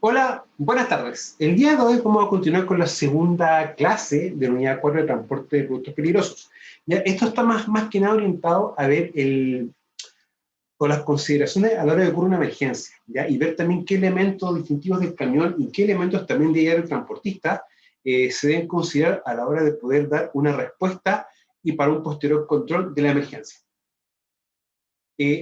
Hola, buenas tardes. El día de hoy vamos a continuar con la segunda clase de la unidad 4 de transporte de productos peligrosos. Ya, esto está más que nada orientado a ver o las consideraciones a la hora de ocurrir una emergencia, ¿ya? Y ver también qué elementos distintivos del camión y qué elementos también de el transportista se deben considerar a la hora de poder dar una respuesta y para un posterior control de la emergencia.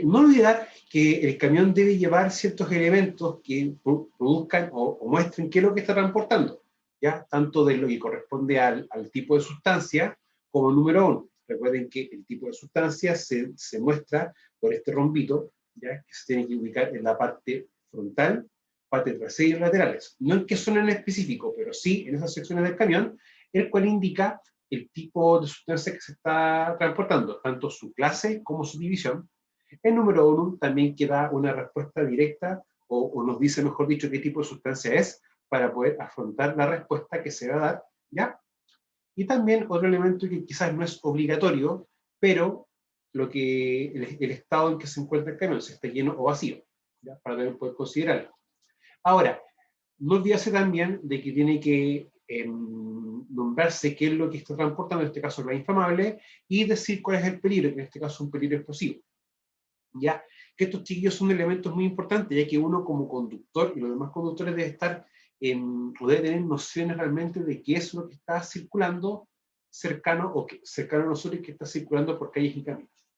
No olvidar que el camión debe llevar ciertos elementos que produzcan o muestren qué es lo que está transportando, ¿ya? Tanto de lo que corresponde al tipo de sustancia como el número uno. Recuerden que el tipo de sustancia se muestra por este rombito, ¿ya? Que se tiene que ubicar en la parte frontal, parte trasera y laterales. No en qué zona en específico, pero sí en esas secciones del camión, el cual indica el tipo de sustancia que se está transportando, tanto su clase como su división. El número uno también que da una respuesta directa o nos dice, mejor dicho, qué tipo de sustancia es para poder afrontar la respuesta que se va a dar, ¿ya? Y también otro elemento que quizás no es obligatorio, pero el estado en que se encuentra el camión, si está lleno o vacío, ¿ya? Para también poder considerarlo. Ahora, no olvidarse también de que tiene que nombrarse qué es lo que está transportando, en este caso la inflamable, y decir cuál es el peligro, que en este caso es un peligro explosivo. Ya que estos chiquillos son elementos muy importantes, ya que uno como conductor y los demás conductores debe estar o debe tener nociones realmente de qué es lo que está circulando cercano a nosotros y que está circulando por calles y caminos.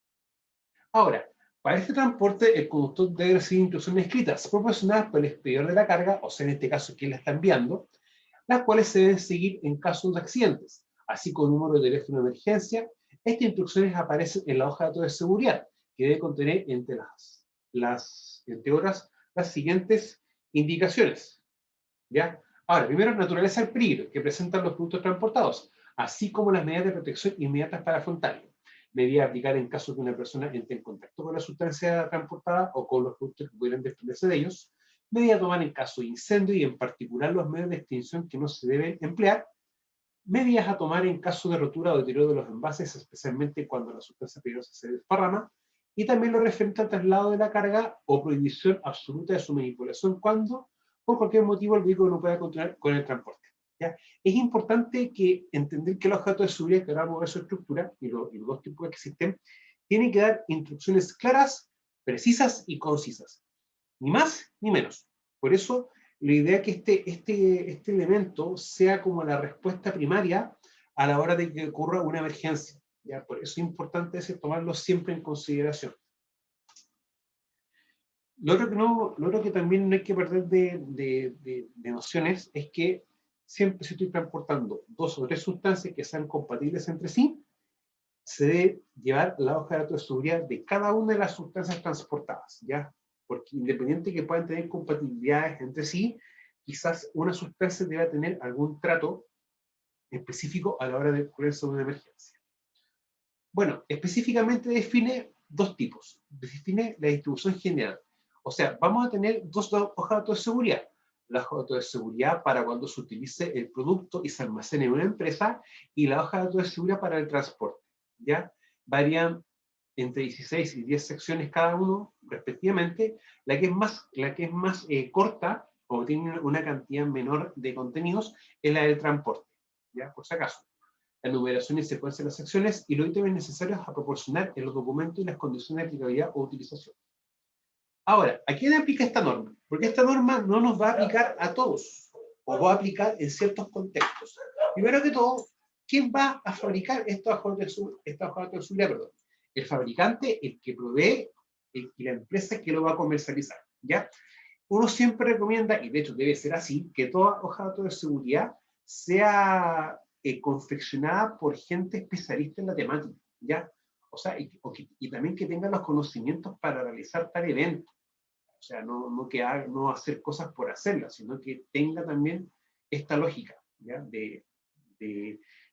Ahora, para este transporte, el conductor debe recibir instrucciones escritas proporcionadas por el expedidor de la carga, o sea, en este caso, quien la está enviando, las cuales se deben seguir en casos de accidentes, así como número de teléfono de emergencia. Estas instrucciones aparecen en la hoja de datos de seguridad, que debe contener entre otras, las siguientes indicaciones, ¿ya? Ahora, primero, naturaleza del peligro que presentan los productos transportados, así como las medidas de protección inmediatas para afrontarlo. Medidas a aplicar en caso de que una persona entre en contacto con la sustancia transportada o con los productos que pudieran desprenderse de ellos. Medidas a tomar en caso de incendio y en particular los medios de extinción que no se deben emplear. Medidas a tomar en caso de rotura o deterioro de los envases, especialmente cuando la sustancia peligrosa se desparrama. Y también lo referente al traslado de la carga o prohibición absoluta de su manipulación cuando, por cualquier motivo, el vehículo no pueda continuar con el transporte, ¿ya? Es importante que entender que los objetos de seguridad, que ahora vamos a ver su estructura y los dos tipos que existen, tienen que dar instrucciones claras, precisas y concisas. Ni más ni menos. Por eso, la idea es que este elemento sea como la respuesta primaria a la hora de que ocurra una emergencia, ¿ya? Por eso es importante tomarlo siempre en consideración. Lo otro que también no hay que perder de nociones es que siempre si estoy transportando dos o tres sustancias que sean compatibles entre sí, se debe llevar la hoja de datos de seguridad de cada una de las sustancias transportadas, ¿ya? Porque independiente que puedan tener compatibilidades entre sí, quizás una sustancia deba tener algún trato específico a la hora de ocurrencia de una emergencia. Bueno, específicamente define dos tipos. Define la distribución general. O sea, vamos a tener dos hojas de datos de seguridad. La hoja de datos de seguridad para cuando se utilice el producto y se almacene en una empresa, y la hoja de datos de seguridad para el transporte, ¿ya? Varían entre 16 y 10 secciones cada uno, respectivamente. La que es más corta o tiene una cantidad menor de contenidos es la del transporte, ¿ya? Por si acaso. La numeración y secuencia de las secciones y los ítems necesarios a proporcionar en los documentos y las condiciones de aplicabilidad o utilización. Ahora, ¿a quién aplica esta norma? Porque esta norma no nos va a aplicar a todos, o va a aplicar en ciertos contextos. Primero que todo, ¿quién va a fabricar esta hoja de seguridad? Perdón. El fabricante, el que provee, y la empresa que lo va a comercializar, ¿ya? Uno siempre recomienda, y de hecho debe ser así, que toda hoja de seguridad sea confeccionada por gente especialista en la temática, ¿ya? O sea, y también que tengan los conocimientos para realizar tal evento. O sea, no hacer cosas por hacerlas, sino que tenga también esta lógica, ¿ya? De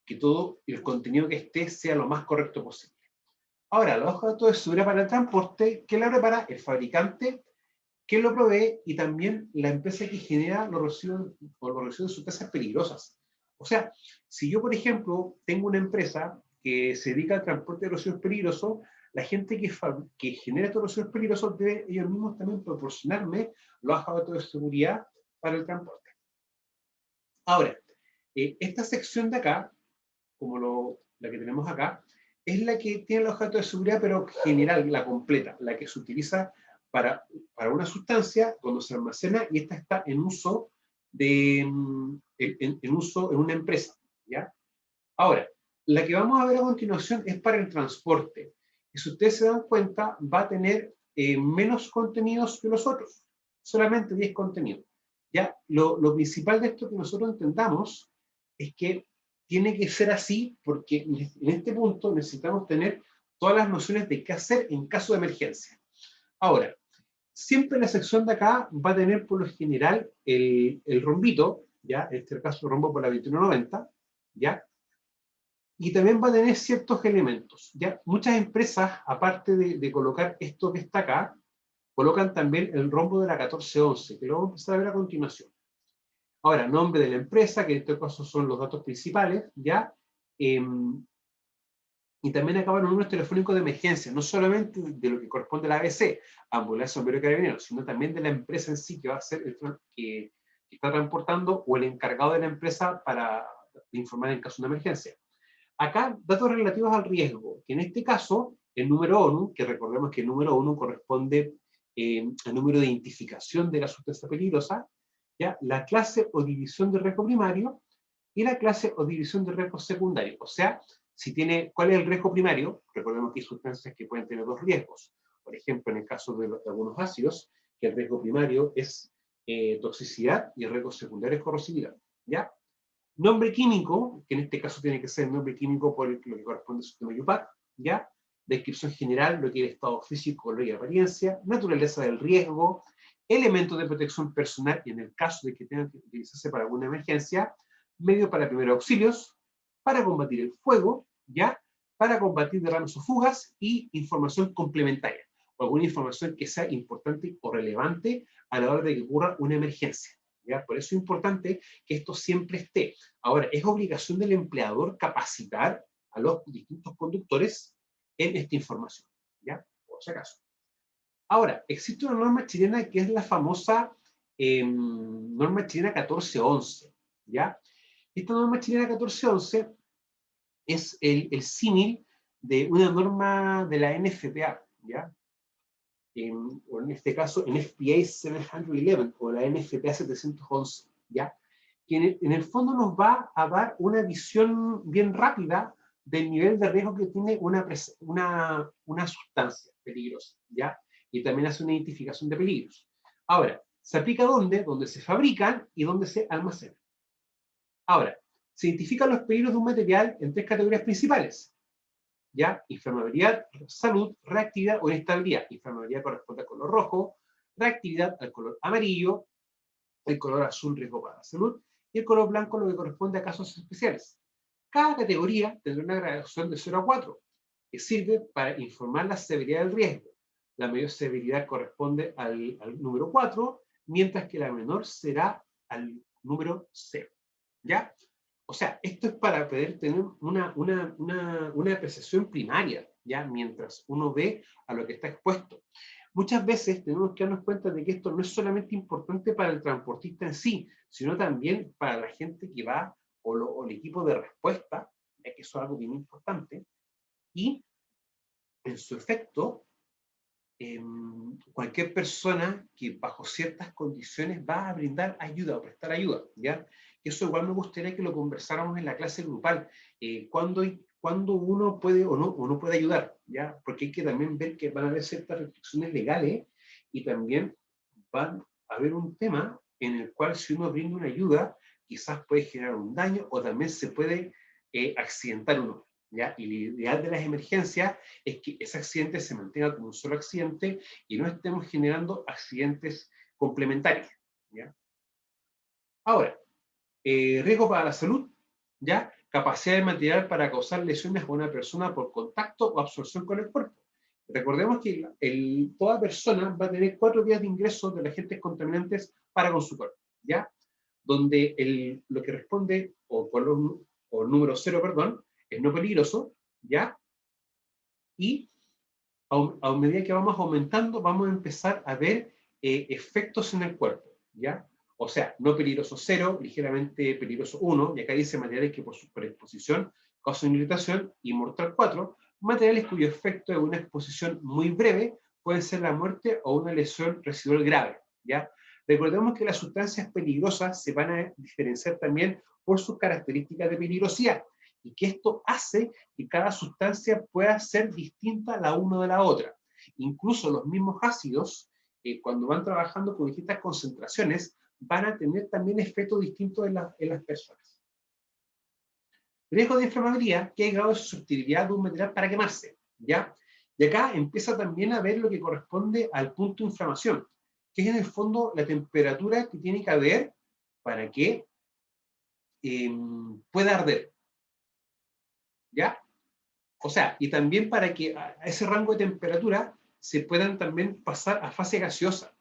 que todo el contenido que esté sea lo más correcto posible. Ahora, la hoja de seguridad para el transporte, ¿quién la prepara? El fabricante, que lo provee, y también la empresa que genera los residuos de sustancias peligrosas. O sea, si yo, por ejemplo, tengo una empresa que se dedica al transporte de residuos peligrosos, la gente que genera estos residuos peligrosos debe ellos mismos también proporcionarme los aparatos de seguridad para el transporte. Ahora, esta sección de acá, como la que tenemos acá, es la que tiene el objeto de seguridad, pero general, la completa, la que se utiliza para una sustancia cuando se almacena y esta está en uso, en uso en una empresa, ¿ya? Ahora, la que vamos a ver a continuación es para el transporte. Y si ustedes se dan cuenta, va a tener menos contenidos que los otros, solamente 10 contenidos. ¿Ya? Lo principal de esto que nosotros entendamos es que tiene que ser así porque en este punto necesitamos tener todas las nociones de qué hacer en caso de emergencia. Ahora, siempre la sección de acá va a tener por lo general el rombito, ¿ya? En este caso el rombo por la 2190, ¿ya? Y también va a tener ciertos elementos, ¿ya? Muchas empresas, aparte de colocar esto que está acá, colocan también el rombo de la 1411, que lo vamos a empezar a ver a continuación. Ahora, nombre de la empresa, que en este caso son los datos principales, ¿ya? Y también acaban los números telefónicos de emergencia, no solamente de lo que corresponde a la ABC, ambulancia, bombero y carabineros, sino también de la empresa en sí que va a ser que está transportando o el encargado de la empresa para informar en caso de una emergencia. Acá, datos relativos al riesgo, que en este caso, el número ONU, que recordemos que el número ONU corresponde al número de identificación de la sustancia peligrosa, ¿ya? La clase o división de riesgo primario y la clase o división de riesgo secundario. O sea, si tiene, ¿cuál es el riesgo primario? Recordemos que hay sustancias que pueden tener dos riesgos. Por ejemplo, en el caso de algunos ácidos, que el riesgo primario es toxicidad y el riesgo secundario es corrosividad, ¿ya? Nombre químico, que en este caso tiene que ser el nombre químico por lo que corresponde al sistema IUPAC, ¿ya? Descripción general, lo que es el estado físico, color y apariencia, naturaleza del riesgo, elementos de protección personal, y en el caso de que tengan que utilizarse para alguna emergencia, medio para primeros auxilios, para combatir el fuego, ¿ya? Para combatir derrames o fugas, y información complementaria, o alguna información que sea importante o relevante a la hora de que ocurra una emergencia. ¿Ya? Por eso es importante que esto siempre esté. Ahora, es obligación del empleador capacitar a los distintos conductores en esta información, ¿ya? Por si acaso. Ahora, existe una norma chilena que es la famosa norma chilena 1411, ¿ya? Esta norma chilena 1411 es el símil de una norma de la NFPA, ¿ya? O en este caso, en FPA 711 o la NFPA 711, ¿ya? Que en el fondo nos va a dar una visión bien rápida del nivel de riesgo que tiene una sustancia peligrosa, ¿ya? Y también hace una identificación de peligros. Ahora, ¿se aplica dónde? Donde se fabrican y donde se almacenan. Ahora, se identifican los peligros de un material en tres categorías principales. ¿Ya? Inflamabilidad, salud, reactividad o inestabilidad. Inflamabilidad corresponde al color rojo, reactividad al color amarillo, el color azul riesgo para la salud, y el color blanco lo que corresponde a casos especiales. Cada categoría tendrá una gradación de 0 a 4, que sirve para informar la severidad del riesgo. La mayor severidad corresponde al número 4, mientras que la menor será al número 0. ¿Ya? O sea, esto es para poder tener una apreciación primaria, ¿ya? Mientras uno ve a lo que está expuesto. Muchas veces tenemos que darnos cuenta de que esto no es solamente importante para el transportista en sí, sino también para la gente que va o el equipo de respuesta, ya que eso es algo bien importante, y en su efecto, cualquier persona que bajo ciertas condiciones va a brindar ayuda o prestar ayuda, ¿ya? Eso igual me gustaría que lo conversáramos en la clase grupal, cuándo uno puede o no puede ayudar, ¿ya? Porque hay que también ver que van a haber ciertas restricciones legales y también van a haber un tema en el cual si uno brinda una ayuda, quizás puede generar un daño o también se puede accidentar uno. ¿Ya? Y lo ideal de las emergencias es que ese accidente se mantenga como un solo accidente y no estemos generando accidentes complementarios. ¿Ya? Ahora, riesgo para la salud, ¿ya? Capacidad de material para causar lesiones a una persona por contacto o absorción con el cuerpo. Recordemos que toda persona va a tener 4 vías de ingreso de agentes contaminantes para con su cuerpo, ¿ya? Donde lo que responde, o número 0, perdón, es no peligroso, ¿ya? Y a medida que vamos aumentando, vamos a empezar a ver efectos en el cuerpo, ¿ya? O sea, no peligroso 0, ligeramente peligroso 1, y acá dice materiales que por su exposición causan irritación, y mortal 4, materiales cuyo efecto de una exposición muy breve puede ser la muerte o una lesión residual grave, ¿ya? Recordemos que las sustancias peligrosas se van a diferenciar también por sus características de peligrosidad, y que esto hace que cada sustancia pueda ser distinta la una de la otra. Incluso los mismos ácidos, cuando van trabajando con distintas concentraciones, van a tener también efectos distintos en las personas. Riesgo de inflamabilidad, que es el grado de susceptibilidad de un material para quemarse, ¿ya? Y acá empieza también a ver lo que corresponde al punto de inflamación, que es en el fondo la temperatura que tiene que haber para que pueda arder, ¿ya? O sea, y también para que a ese rango de temperatura se puedan también pasar a fase gaseosa.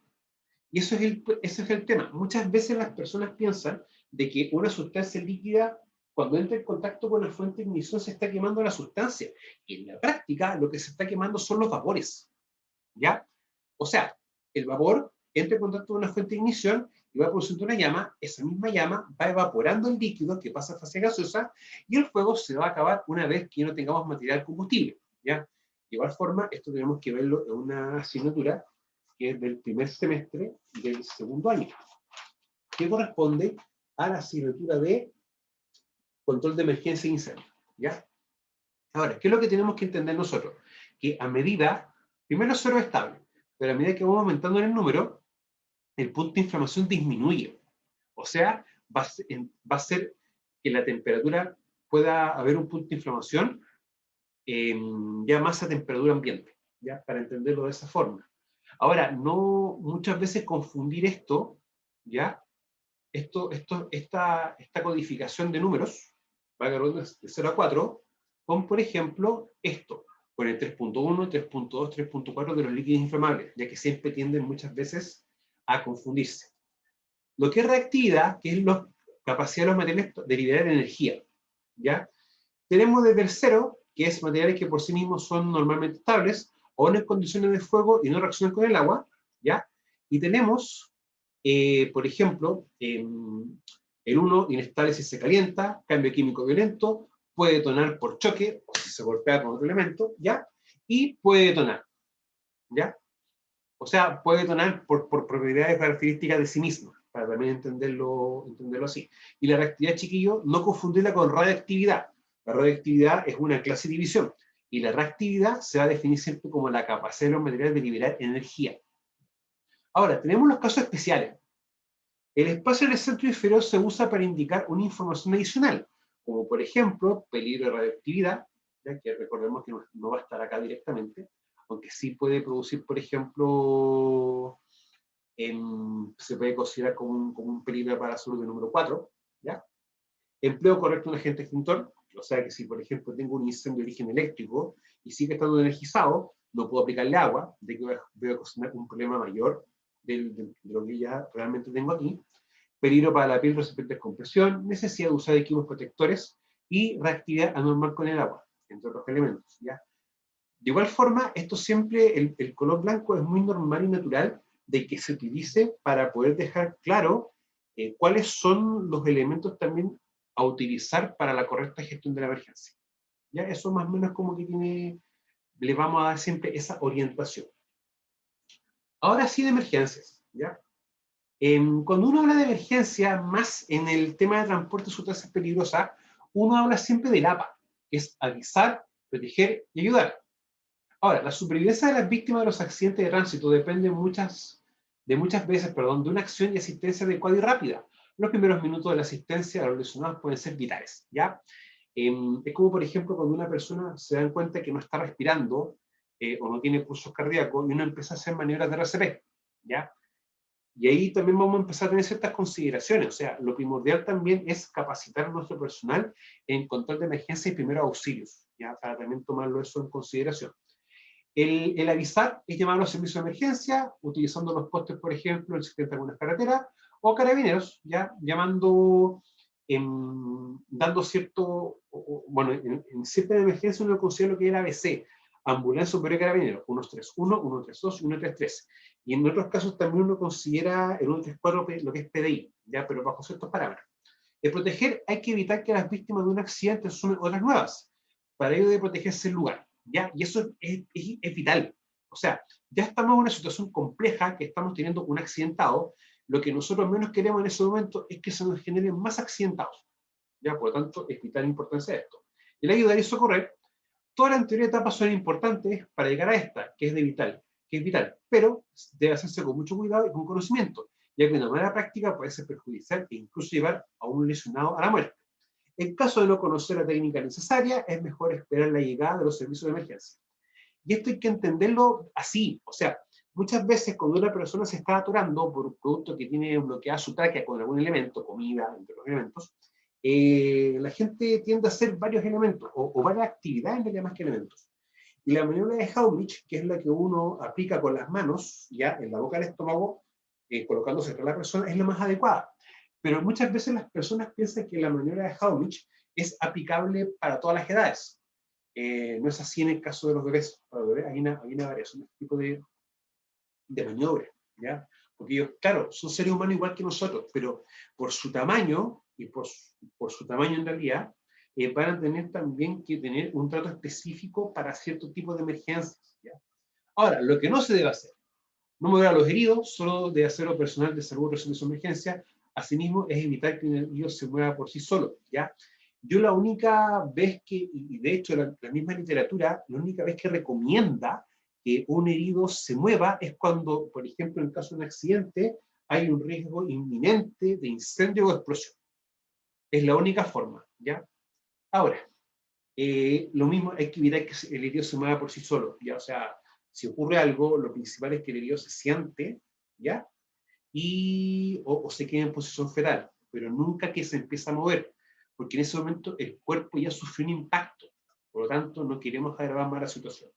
Y ese es el tema. Muchas veces las personas piensan de que una sustancia líquida, cuando entra en contacto con la fuente de ignición, se está quemando la sustancia. Y en la práctica, lo que se está quemando son los vapores, ¿ya? O sea, el vapor entra en contacto con una fuente de ignición y va produciendo una llama. Esa misma llama va evaporando el líquido que pasa a fase gaseosa, y el fuego se va a acabar una vez que no tengamos material combustible, ¿ya? De igual forma, esto tenemos que verlo en una asignatura que es del primer semestre del segundo año, que corresponde a la asignatura de control de emergencia e incendio, ¿ya? Ahora, ¿qué es lo que tenemos que entender nosotros? Que a medida, primero 0 es estable, pero a medida que vamos aumentando en el número, el punto de inflamación disminuye. O sea, va a ser que la temperatura pueda haber un punto de inflamación ya más a temperatura ambiente, ¿ya? Para entenderlo de esa forma. Ahora, no muchas veces confundir esto, ¿ya? Esta codificación de números, de 0 a 4, con, por ejemplo, esto, con el 3.1, 3.2, 3.4 de los líquidos inflamables, ya que siempre tienden muchas veces a confundirse. Lo que es reactividad, que es la capacidad de los materiales de liberar energía, ¿ya? Tenemos desde el 0, que es materiales que por sí mismos son normalmente estables, o en condiciones de fuego y no reaccionan con el agua, ¿ya? Y tenemos, por ejemplo, el 1 inestable si se calienta, cambio químico violento, puede detonar por choque, o si se golpea con otro elemento, ¿ya? Y puede detonar, ¿ya? O sea, puede detonar por propiedades características de sí mismo, para también entenderlo así. Y la reactividad, chiquillo, no confundirla con radioactividad. La radioactividad es una clase de división, y la reactividad se va a definir siempre como la capacidad de los materiales de liberar energía. Ahora, tenemos los casos especiales. El espacio en el centro inferior se usa para indicar una información adicional, como por ejemplo, peligro de radioactividad, ya que recordemos que no va a estar acá directamente, aunque sí puede producir, por ejemplo, se puede considerar como un peligro para la salud de número 4, ¿ya? Empleo correcto de un agente extintor, o sea que si, por ejemplo, tengo un incendio de origen eléctrico y sigue estando energizado, no puedo aplicarle agua, de que voy a ocasionar un problema mayor de lo que ya realmente tengo aquí. Peligro para la piel recipiente de compresión, necesidad de usar equipos protectores y reactividad anormal con el agua, entre otros elementos, ¿ya? De igual forma, esto siempre, el color blanco es muy normal y natural de que se utilice para poder dejar claro cuáles son los elementos también a utilizar para la correcta gestión de la emergencia. ¿Ya? Eso más o menos como que le vamos a dar siempre esa orientación. Ahora sí de emergencias, ¿ya? Cuando uno habla de emergencia, más en el tema de transporte de sustancias peligrosas, uno habla siempre del APA, que es avisar, proteger y ayudar. Ahora, la supervivencia de las víctimas de los accidentes de tránsito depende muchas veces de una acción y asistencia adecuada y rápida. Los primeros minutos de la asistencia a los lesionados pueden ser vitales, ¿ya? Es como, por ejemplo, cuando una persona se da cuenta que no está respirando o no tiene pulsos cardíacos y uno empieza a hacer maniobras de RCP, ¿ya? Y ahí también vamos a empezar a tener ciertas consideraciones. O sea, lo primordial también es capacitar a nuestro personal en control de emergencia y primeros auxilios, ¿ya? Para también tomarlo eso en consideración. El avisar es llamar a los servicios de emergencia, utilizando los postes, por ejemplo, el sistema de algunas carreteras, o carabineros, ya llamando, dando cierto, bueno, en cierta emergencia uno considera lo que es el ABC, ambulancia superior de carabineros, 131, 132 y 133. Y en otros casos también uno considera el 134 lo que es PDI, ¿ya? Pero bajo ciertos parámetros. El proteger hay que evitar que las víctimas de un accidente sumen otras nuevas. Para ello debe protegerse el lugar, ¿ya? Y eso es vital. O sea, ya estamos en una situación compleja, que estamos teniendo un accidentado. Lo que nosotros menos queremos en ese momento es que se nos generen más accidentados, ¿ya? Por lo tanto, es vital la importancia de esto. El ayudar y socorrer, todas las anteriores etapas son importantes para llegar a esta, que es vital, pero debe hacerse con mucho cuidado y con conocimiento, ya que de una manera práctica puede ser perjudicial e incluso llevar a un lesionado a la muerte. En caso de no conocer la técnica necesaria, es mejor esperar la llegada de los servicios de emergencia. Y esto hay que entenderlo así, o sea, muchas veces cuando una persona se está atorando por un producto que tiene bloqueada su tráquea con algún elemento, comida, entre los elementos, la gente tiende a hacer varios elementos, o varias actividades en realidad más que elementos. Y la maniobra de Heimlich, que es la que uno aplica con las manos, ya en la boca del estómago, colocándose entre la persona, es la más adecuada. Pero muchas veces las personas piensan que la maniobra de Heimlich es aplicable para todas las edades. No es así en el caso de los bebés. Para los bebés hay una variación de este tipo de maniobra, ¿ya? Porque ellos, claro, son seres humanos igual que nosotros, pero por su tamaño, y por su tamaño en realidad, van a tener también que tener un trato específico para cierto tipo de emergencias, ¿ya? Ahora, lo que no se debe hacer, no mover a los heridos, solo debe hacerlo personal de salud de su emergencia. Asimismo, es evitar que el herido se mueva por sí solo, ¿ya? Yo la única vez que, y de hecho la misma literatura, la única vez que recomienda que un herido se mueva es cuando, por ejemplo, en caso de un accidente, hay un riesgo inminente de incendio o explosión. Es la única forma, ¿ya? Ahora, lo mismo hay que evitar que el herido se mueva por sí solo, ¿ya? O sea, si ocurre algo, lo principal es que el herido se siente, ¿ya? O se quede en posición fetal, pero nunca que se empiece a mover, porque en ese momento el cuerpo ya sufrió un impacto, por lo tanto no queremos agravar más la situación.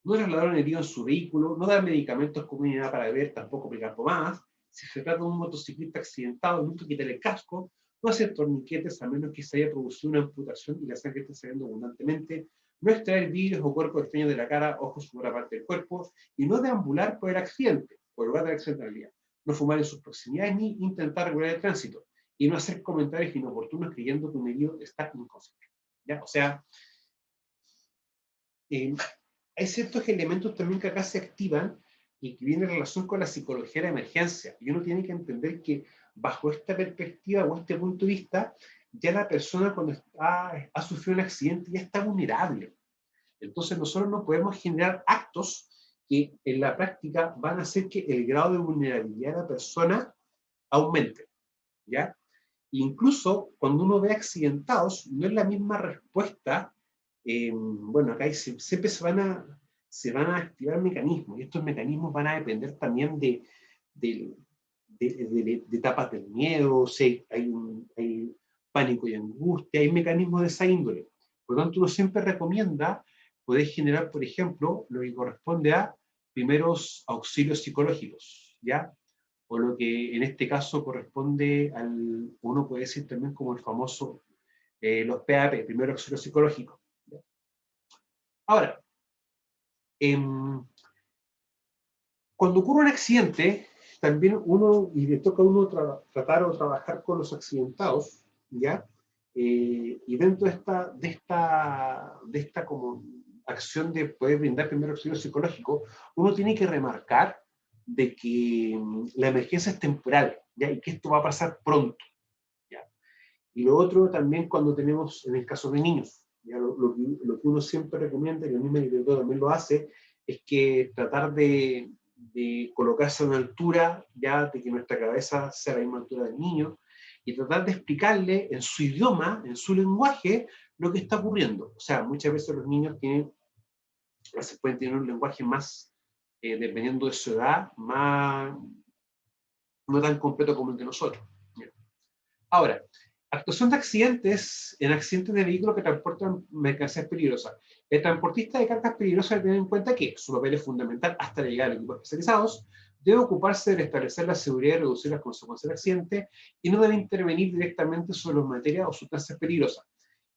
No trasladar un herido en su vehículo, no dar medicamentos como nada para beber, tampoco pegar pomadas. Si se trata de un motociclista accidentado, nunca quitar el casco, no hacer torniquetes a menos que se haya producido una amputación y la sangre esté saliendo abundantemente, no extraer vidrios o cuerpos extraños de la cara, ojos u otra parte del cuerpo, y no deambular por el accidente, por el lugar del accidente en realidad. No fumar en sus proximidades ni intentar regular el tránsito, y no hacer comentarios inoportunos creyendo que un herido está inconsciente, ¿ya? O sea, hay ciertos elementos también que acá se activan y que vienen en relación con la psicología de la emergencia. Y uno tiene que entender que bajo esta perspectiva o este punto de vista, ya la persona cuando ha sufrido un accidente ya está vulnerable. Entonces nosotros no podemos generar actos que en la práctica van a hacer que el grado de vulnerabilidad de la persona aumente, ¿ya? Incluso cuando uno ve accidentados, no es la misma respuesta. Bueno, acá siempre se van a activar mecanismos, y estos mecanismos van a depender también de etapas del miedo, o sea, hay pánico y angustia, hay mecanismos de esa índole. Por lo tanto, uno siempre recomienda poder generar, por ejemplo, lo que corresponde a primeros auxilios psicológicos, ¿ya? O lo que en este caso corresponde uno puede decir también como el famoso, los PAP, primero auxilio psicológico. Ahora, cuando ocurre un accidente, también y le toca a uno tratar o trabajar con los accidentados, ¿ya? Y dentro de esta como acción de poder brindar primer auxilio psicológico, uno tiene que remarcar de que la emergencia es temporal, ¿ya? Y que esto va a pasar pronto, ¿ya? Y lo otro también cuando tenemos, en el caso de niños, ¿ya? Lo que uno siempre recomienda, y el mismo director también lo hace, es que tratar de colocarse a una altura, ya de que nuestra cabeza sea a la misma altura del niño, y tratar de explicarle en su idioma, en su lenguaje, lo que está ocurriendo. O sea, muchas veces los niños pueden tener un lenguaje más, dependiendo de su edad, no tan completo como el de nosotros. Ahora, actuación de accidentes en accidentes de vehículos que transportan mercancías peligrosas. El transportista de cargas peligrosas debe tener en cuenta que su papel es fundamental hasta la llegada de equipos especializados, debe ocuparse de restablecer la seguridad y reducir las consecuencias del accidente, y no debe intervenir directamente sobre las materias o sustancias peligrosas.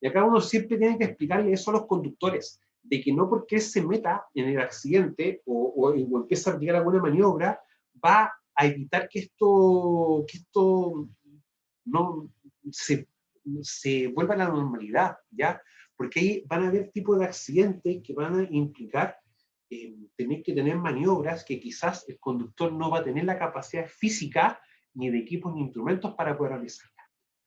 Y acá uno siempre tiene que explicarle eso a los conductores. de que no porque él se meta en el accidente o empiece a aplicar alguna maniobra, va a evitar que esto no se vuelva a la normalidad, ¿ya? Porque ahí van a haber tipos de accidentes que van a implicar tener que tener maniobras que quizás el conductor no va a tener la capacidad física ni de equipos ni instrumentos para poder realizarla.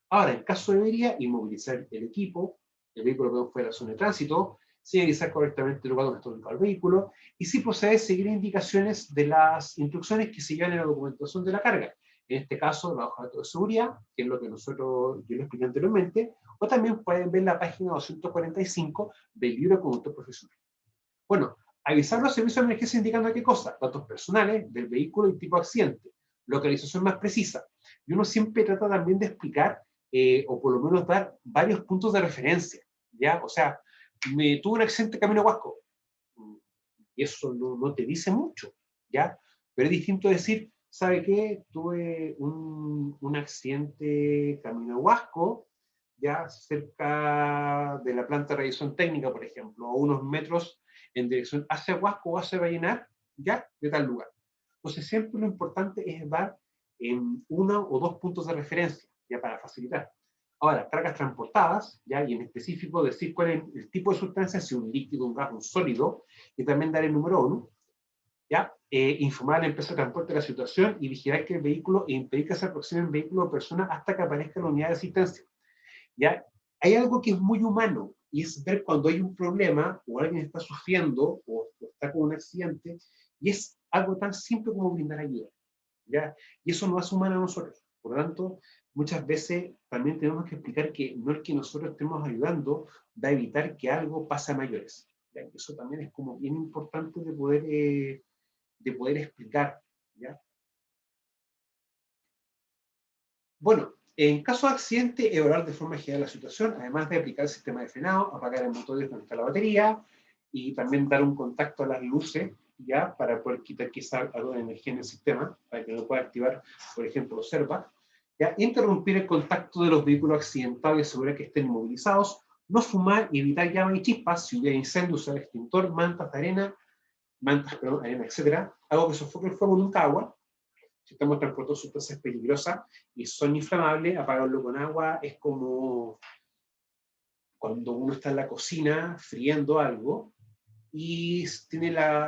Ahora, en caso de avería, inmovilizar el equipo, el vehículo quedó fuera de la zona de tránsito, señalizar correctamente el lugar donde está ubicado el vehículo, y si procede, seguir indicaciones de las instrucciones que se llevan en la documentación de la carga. En este caso, la hoja de datos de seguridad, que es lo que yo lo expliqué anteriormente, o también pueden ver la página 245 del libro de conductor profesional. Bueno, avisar los servicios de emergencia indicando qué cosa, datos personales del vehículo y tipo de accidente, localización más precisa. Y uno siempre trata también de explicar, o por lo menos dar varios puntos de referencia, ¿ya? O sea, me tuve un accidente camino a Huasco, y eso no te dice mucho, ¿ya? Pero es distinto decir, ¿sabe qué? Tuve un accidente camino a Huasco, ya cerca de la planta de revisión técnica, por ejemplo, a unos metros en dirección hacia Huasco o hacia Vallenar, ya, de tal lugar. Entonces, siempre lo importante es dar uno o dos puntos de referencia, ya para facilitar. Ahora, cargas transportadas, ya, y en específico decir cuál es el tipo de sustancia, si un líquido, un gas, un sólido, y también dar el número 1, ¿ya? Informar a la empresa de transporte de la situación y vigilar que el vehículo e impedir que se aproximen vehículos o personas hasta que aparezca la unidad de asistencia, ¿ya? Hay algo que es muy humano y es ver cuando hay un problema o alguien está sufriendo o está con un accidente y es algo tan simple como brindar ayuda, ¿ya? Y eso nos hace humanos a nosotros. Por lo tanto, muchas veces también tenemos que explicar que no es que nosotros estemos ayudando, va a evitar que algo pase a mayores, ¿ya? Eso también es como bien importante de poder explicar, ¿ya? Bueno, en caso de accidente, evaluar de forma general la situación, además de aplicar el sistema de frenado, apagar el motor y desconectar la batería, y también dar un contacto a las luces, ya, para poder quitar quizá algo de energía en el sistema, para que no pueda activar, por ejemplo, los airbags, ya, interrumpir el contacto de los vehículos accidentados y asegurar que estén inmovilizados, no fumar y evitar llamas y chispas, si hubiera incendio, usar extintor, mantas, perdón, arena, etcétera, algo que sofoque el fuego, nunca agua. Si estamos transportando sustancias peligrosas y son inflamables, apagarlo con agua es como cuando uno está en la cocina friendo algo y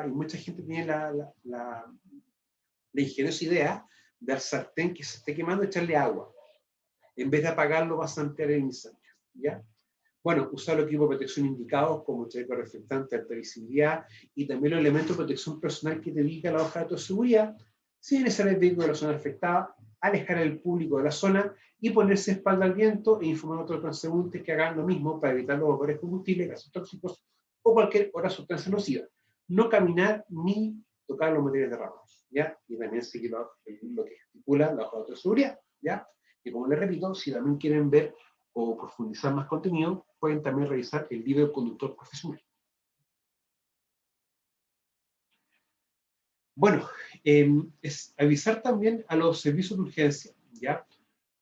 mucha gente tiene la ingeniosa idea de al sartén que se esté quemando echarle agua. En vez de apagarlo vas a ampliar el incendio, ¿ya? Bueno, usar los equipos de protección indicados como chaleco reflectante, alta visibilidad y también los elementos de protección personal que te indica la hoja de datos de seguridad. Si es el vehículo de la zona afectada, alejar al público de la zona y ponerse espalda al viento e informar a otros transeúntes que hagan lo mismo para evitar los vapores de combustible, gases tóxicos o cualquier otra sustancia nociva. No caminar ni tocar los materiales derramados, ¿ya? Y también seguir lo que estipula la hoja de datos de seguridad, ¿ya? Y como les repito, si también quieren ver o profundizar más contenido, pueden también revisar el libro del conductor profesional. Bueno, es avisar también a los servicios de urgencia, ¿ya?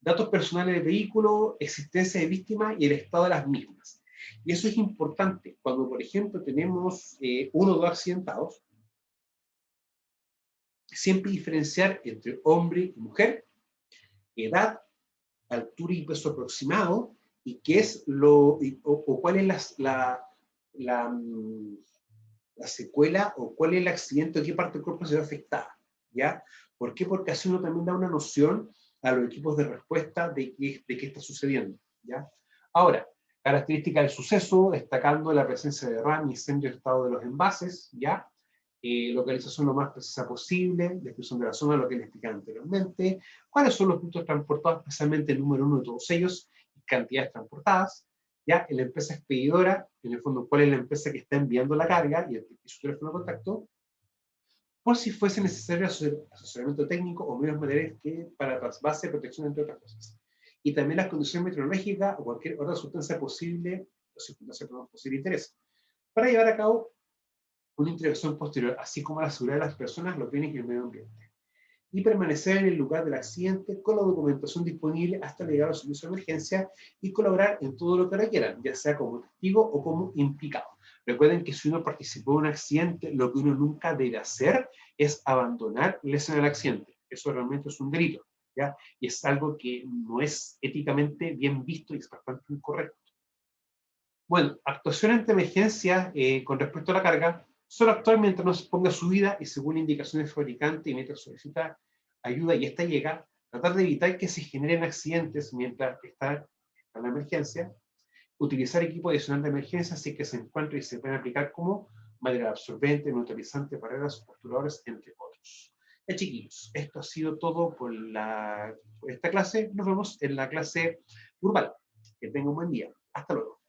Datos personales del vehículo, existencia de víctimas y el estado de las mismas. Y eso es importante. Cuando, por ejemplo, tenemos uno o dos accidentados, siempre diferenciar entre hombre y mujer, edad, altura y peso aproximado, y qué es o cuál es la, la secuela o cuál es el accidente o qué parte del cuerpo se ve afectada, ¿ya? ¿Por qué? Porque así uno también da una noción a los equipos de respuesta de qué está sucediendo, ¿ya? Ahora, características del suceso, destacando la presencia de derrame, incendio, estado de los envases, ¿ya? Localización lo más precisa posible, descripción de la zona, lo que les explicaba anteriormente, cuáles son los puntos transportados, especialmente el número 1 de todos ellos, y cantidades transportadas, ya en la empresa expedidora, en el fondo cuál es la empresa que está enviando la carga y su teléfono de contacto, por si fuese necesario asesoramiento técnico o medios materiales que para trasvase, protección, entre otras cosas. Y también las condiciones meteorológicas o cualquier otra sustancia posible, o circunstancia posible interés, para llevar a cabo una intervención posterior, así como la seguridad de las personas, los bienes y el medio ambiente. Y permanecer en el lugar del accidente con la documentación disponible hasta llegar a los servicios de emergencia y colaborar en todo lo que requieran, ya sea como testigo o como implicado. Recuerden que si uno participó en un accidente, lo que uno nunca debe hacer es abandonar la escena del accidente. Eso realmente es un delito, ¿ya? Y es algo que no es éticamente bien visto y es bastante incorrecto. Bueno, actuación ante emergencia con respecto a la carga, solo actuar mientras no se ponga su vida y según indicaciones del fabricante y mientras solicita ayuda y esta llega, tratar de evitar que se generen accidentes mientras está en la emergencia, utilizar equipo adicional de emergencia si es que se encuentra y se pueden aplicar como material absorbente, neutralizante, barreras, postuladores, entre otros. Chiquillos, esto ha sido todo por esta clase. Nos vemos en la clase grupal. Que tengan un buen día. Hasta luego.